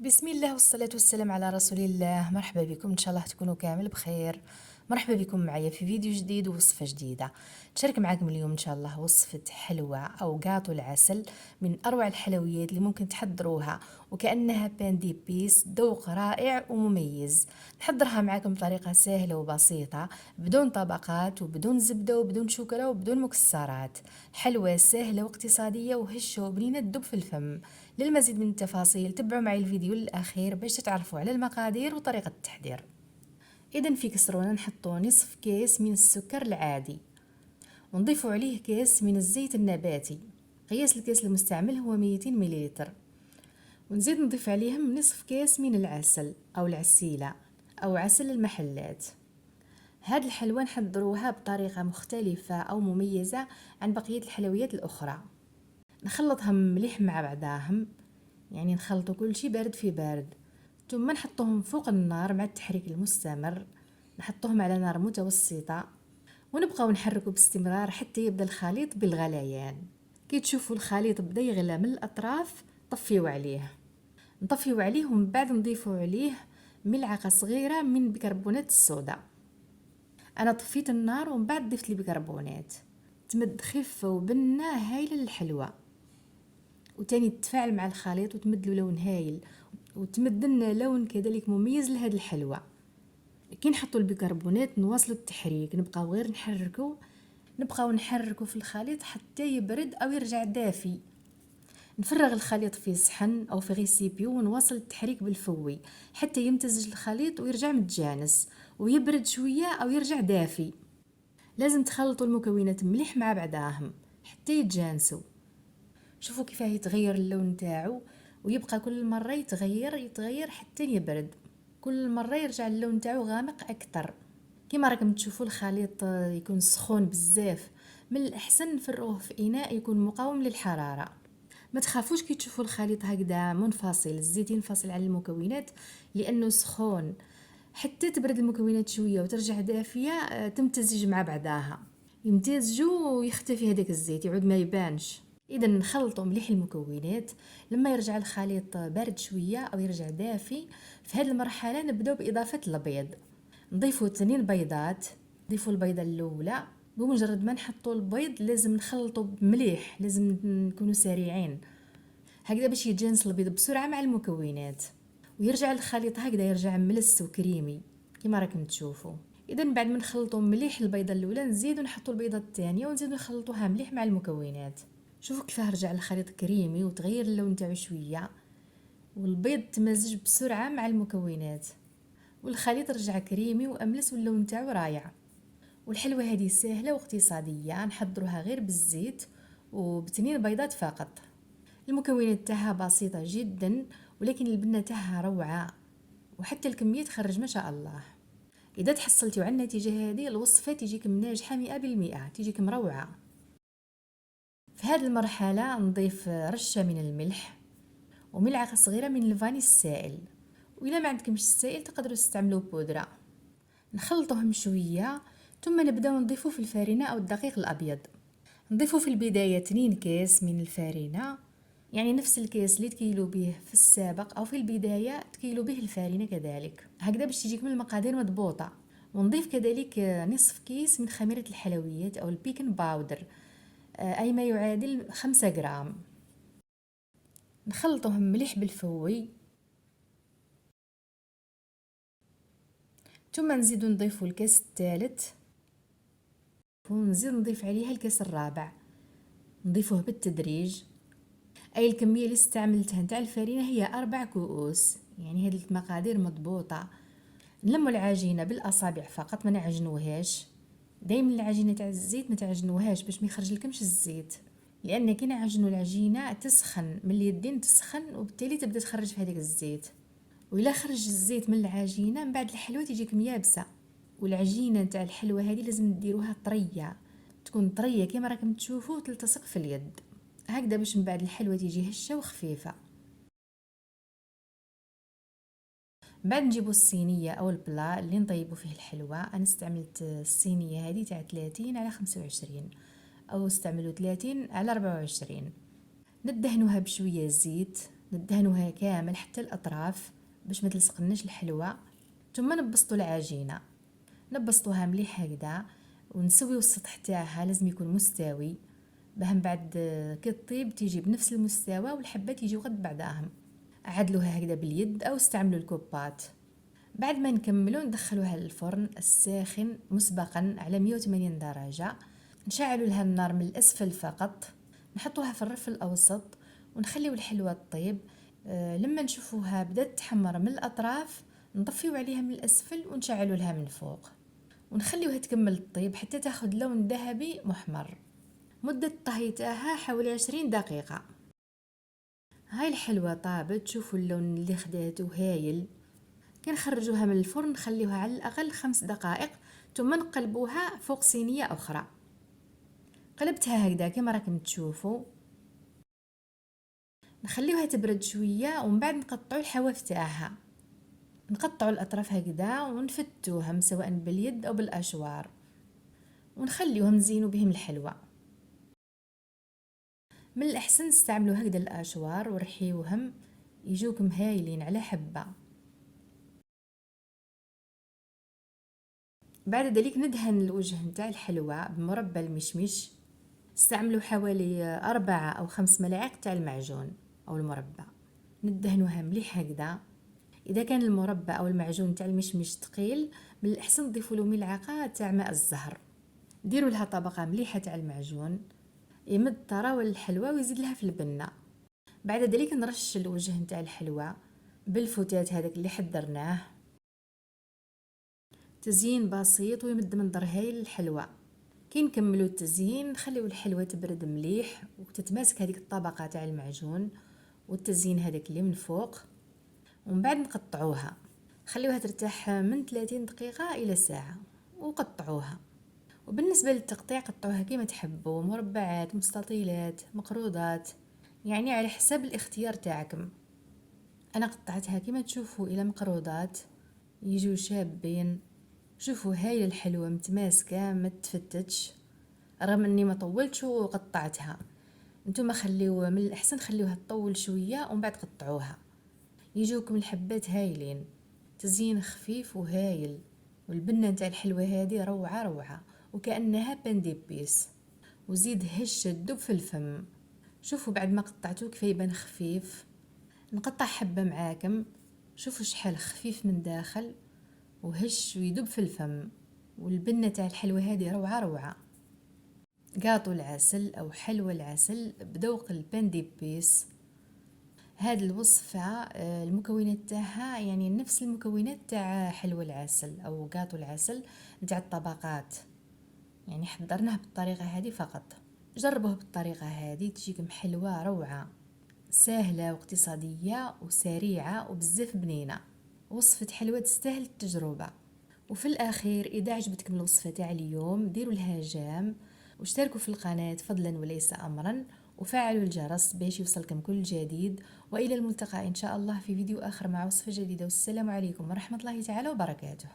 بسم الله والصلاة والسلام على رسول الله. مرحبا بكم، إن شاء الله تكونوا كامل بخير. مرحبا بكم معايا في فيديو جديد ووصفة جديدة. نشارك معاكم اليوم إن شاء الله وصفة حلوى أو قاطو العسل، من أروع الحلويات اللي ممكن تحضروها وكأنها بان دي بيس، ذوق رائع ومميز. نحضرها معاكم بطريقة سهلة وبسيطة، بدون طبقات وبدون زبدة وبدون شوكولاتة وبدون مكسرات. حلوى سهلة واقتصادية وهشة وبنينة تدوب في الفم. للمزيد من التفاصيل تبعوا معي الفيديو للأخير باش تعرفوا على المقادير وطريقة التحضير. إذا في كسرونة نحطو نصف كيس من السكر العادي، ونضيفوا عليه كيس من الزيت النباتي. قياس الكيس المستعمل هو 200 مليلتر. ونزيد نضيف عليهم نصف كيس من العسل أو العسيلة أو عسل المحلات. هاد الحلوى نحضروها بطريقة مختلفة أو مميزة عن بقية الحلويات الأخرى. نخلطهم مليح مع بعضاهم، يعني نخلطوا كل شيء بارد في بارد، ثم نحطوهم فوق النار مع التحريك المستمر. نحطوهم على نار متوسطة ونبقاو نحركوا باستمرار حتى يبدا الخليط بالغليان. كي تشوفوا الخليط بدا يغلى من الاطراف طفيو عليه. نطفيو عليه ومن بعد نضيفوا عليه ملعقه صغيره من بيكربونات الصودا. انا طفيت النار ومن بعد ضفت البيكربونات. تمد خفه وبنه هايله للحلوى، وتاني تتفاعل مع الخليط وتمد له لون هايل، وتمد لنا لون كذلك مميز لهاد الحلوى. كي نحطوا البيكربونات نواصلوا التحريك، نبقاو نحركوا في الخليط حتى يبرد او يرجع دافي. نفرغ الخليط في صحن او في غيسيبيو ونواصل التحريك بالفوي حتى يمتزج الخليط ويرجع متجانس ويبرد شويه او يرجع دافي. لازم تخلطوا المكونات مليح مع بعضاهم حتى يتجانسوا. شوفوا كيفاه يتغير اللون تاعو، ويبقى كل مره يتغير حتى يبرد. كل مره يرجع اللون تاعو غامق اكثر. كما راكم تشوفوا الخليط يكون سخون بزاف، من الاحسن نفرغوه في اناء يكون مقاوم للحراره. ما تخافوش كي تشوفوا الخليط هكذا منفصل، الزيت ينفصل عن المكونات لانه سخون. حتى تبرد المكونات شويه وترجع دافيه تمتزج مع بعضها، يمتزجوا ويختفي هذاك الزيت يعود ما يبانش. اذا نخلطوا مليح المكونات. لما يرجع الخليط بارد شويه او يرجع دافي، في هذه المرحله نبداو باضافه البيض. نضيفوا 2 بيضات. نضيفوا البيضه الاولى. بمجرد ما نحطوا البيض لازم نخلطوا مليح، لازم نكونوا سريعين هكذا باش يتجانس البيض بسرعه مع المكونات، ويرجع الخليط هكذا يرجع ملس وكريمي كما راكم تشوفوا. اذا بعد ما نخلطوا مليح البيضه الاولى نزيدوا نحطوا البيضه الثانيه ونزيدوا نخلطوها مليح مع المكونات. شوفوا كيفاه رجع الخليط كريمي وتغير اللون تاعو شويه، والبيض تمزج بسرعه مع المكونات، والخليط رجع كريمي واملس واللون تاعو رائع. والحلوى هذه سهله واقتصاديه، نحضروها غير بالزيت وب2 بيضات فقط. المكونات تاعها بسيطه جدا، ولكن البنه تاعها روعه، وحتى الكميه تخرج ما شاء الله. اذا تحصلتوا على النتيجه هذه الوصفه تجيكم ناجحه 100%، تجيكم روعه. في هذه المرحله نضيف رشه من الملح وملعقه صغيره من الفاني السائل، وإلا ما عندكمش السائل تقدروا تستعملوا بودره. نخلطوهم شويه ثم نبداو نضيفوا في الفارينه او الدقيق الابيض. نضيفوا في البدايه 2 كاس من الفارينه، يعني نفس الكيس اللي تكيلوا به في السابق او في البدايه تكيلوا به الفارينه كذلك، هكذا باش تجيكم المقادير مضبوطه. ونضيف كذلك نصف كيس من خميره الحلويات او البيكن باودر، اي ما يعادل 5 غرام. نخلطهم مليح بالفوي، ثم نزيد نضيفوا الكاس الثالث، ونزيد نضيف عليها الكاس الرابع. نضيفوه بالتدريج. اي الكميه اللي استعملتها نتاع الفارينه هي 4 كؤوس، يعني هذه المقادير مضبوطه. نلموا العجينه بالاصابع فقط، ما نعجنوهاش. دايما العجينه تاع الزيت ما تعجنوهاش باش ما يخرج لكمش الزيت، لان كي نعجنوا العجينه تسخن من اليدين، تسخن وبالتالي تبدا تخرج في هذاك الزيت. وإلا خرج الزيت من العجينه من بعد الحلوى تجيكم يابسه. والعجينه تاع الحلوى هذه لازم ديروها طريه، تكون طريه كما راكم تشوفوا وتلتصق في اليد هكذا باش من بعد الحلوى تيجي هشه وخفيفه. بعد نجيبو الصينيه او البلا اللي نطيبوا فيه الحلوى. انا استعملت الصينيه هذه تاع 30 على 25، او استعملوا 30 على 24. ندهنوها بشويه زيت ندهنوها كامل حتى الاطراف باش ما تلصقناش الحلوى. ثم نبسطوا العجينه، نبسطوها مليح هكذا، ونسويو السطح تاعها لازم يكون مستوي باه من بعد كي طيب تيجي بنفس المستوى والحبات يجيو غد بعضاهم. عدلوها هكذا باليد او استعملوا الكوبات. بعد ما نكملوا ندخلوها للفرن الساخن مسبقا على 180 درجة. نشعلوا لها النار من الأسفل فقط، نحطوها في الرف الأوسط ونخليو الحلوى تطيب. لما نشوفوها بدات تحمر من الأطراف نطفيو عليها من الأسفل ونشعلوا لها من فوق، ونخليوها تكمل الطيب حتى تاخد لون ذهبي محمر. مدة الطهي تاعها حوالي 20 دقيقة. هاي الحلوى طابت، شوفوا اللون اللي خداتو هايل. كنخرجوها من الفرن نخليوها على الأقل 5 دقائق، ثم نقلبوها فوق صينية أخرى. قلبتها هكذا كما راكم تشوفوا. نخليوها تبرد شوية ومن بعد نقطعوا الحواف تاعها، نقطعوا الأطراف هكذا ونفتوهم سواء باليد أو بالأشوار، ونخليوهم نزينوا بهم الحلوى. من الأحسن تستعملوا هكذا الأشوار ورحيوهم يجوكم هايلين على حبة. بعد ذلك ندهن الوجه نتاع الحلوى بمربى المشمش. استعملوا حوالي 4 أو 5 ملاعق تاع المعجون أو المربى، ندهنوها مليح هكذا. إذا كان المربى أو المعجون تاع المشمش ثقيل من الأحسن تضيفوا له ملعقة تاع ماء الزهر. ديروا لها طبقة مليحة تاع المعجون يمد طراوة الحلوى ويزيد لها في البنة. بعد ذلك نرش الوجه نتاع الحلوى بالفتات هذاك اللي حضرناه. تزيين بسيط ويمد منظر هايل الحلوى. كي نكملوا التزيين نخليو الحلوى تبرد مليح وتتماسك هذيك الطبقه تاع المعجون والتزيين هذاك اللي من فوق، ومن بعد نقطعوها. خليوها ترتاح من 30 دقيقه الى ساعه وقطعوها. وبالنسبه للتقطيع قطعوها كما تحبوا، مربعات، مستطيلات، مقروضات، يعني على حسب الاختيار تاعكم. انا قطعتها كما تشوفوا الى مقروضات يجوا شابين. شوفوا هاي الحلوة متماسكة ما تفتتش رغم اني ما طولتش وقطعتها. انتم خليوها من الاحسن خليوها تطول شوية ومن بعد قطعوها، يجوكم الحبات هايلين. تزيين خفيف وهايل، والبنة نتاع الحلوة هذه روعة روعة وكأنها باندي بيس. وزيد هش الدب في الفم. شوفوا بعد ما قطعتوه كيف يبان خفيف. نقطع حبة معاكم، شوفوا شحال خفيف من داخل وهش ويدب في الفم. والبنة تاع الحلوى هذه روعة روعة. قاطو العسل أو حلوى العسل بذوق البان دي بيس. هذه الوصفة المكونات تاعها يعني نفس المكونات تاع حلوى العسل أو قاطو العسل نتاع الطبقات، يعني حضرناه بالطريقة هذه فقط. جربوه بالطريقة هذه تجيكم حلوة روعة، سهلة واقتصادية وسريعة وبزاف بنينة. وصفة حلوة تستاهل التجربة. وفي الأخير إذا عجبتكم الوصفة تاع اليوم ديروا لها جام واشتركوا في القناة فضلا وليس أمرا، وفعلوا الجرس باش يوصلكم كل جديد. وإلى الملتقى إن شاء الله في فيديو آخر مع وصفة جديدة، والسلام عليكم ورحمة الله تعالى وبركاته.